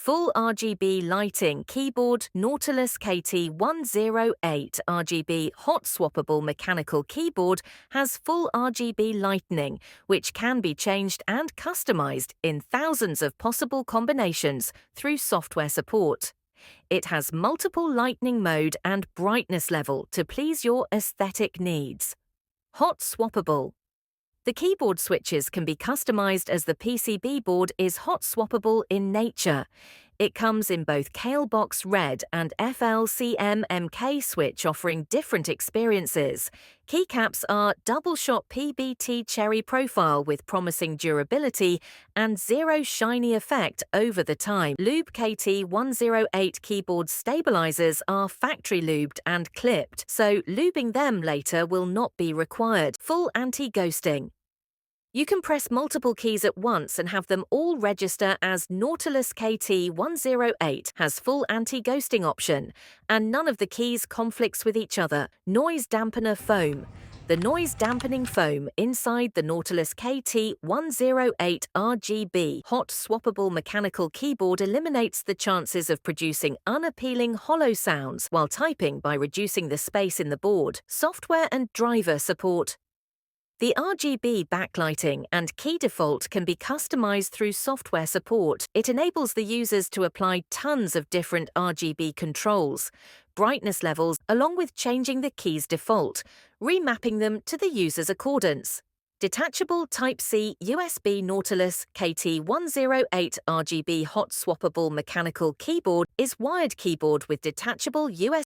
Full RGB lighting keyboard Nautilus KT108 RGB hot swappable mechanical keyboard has full RGB lighting, which can be changed and customized in thousands of possible combinations through software support. It has multiple lighting mode and brightness level to please your aesthetic needs. Hot swappable. The keyboard switches can be customized as the PCB board is hot swappable in nature. It comes in both Box Red and FLCMMK switch, offering different experiences. Keycaps are double-shot PBT cherry profile with promising durability and zero shiny effect over the time. Lube KT108 keyboard stabilizers are factory lubed and clipped, so lubing them later will not be required. Full anti-ghosting. You can press multiple keys at once and have them all register as Nautilus KT108 has full anti-ghosting option, and none of the keys conflicts with each other. Noise dampener foam. The noise dampening foam inside the Nautilus KT108 RGB hot swappable mechanical keyboard eliminates the chances of producing unappealing hollow sounds while typing by reducing the space in the board. Software and driver support. The RGB backlighting and key default can be customized through software support. It enables the users to apply tons of different RGB controls, brightness levels, along with changing the key's default, remapping them to the user's accordance. Detachable Type-C USB Nautilus KT108 RGB hot swappable mechanical keyboard is wired keyboard with detachable USB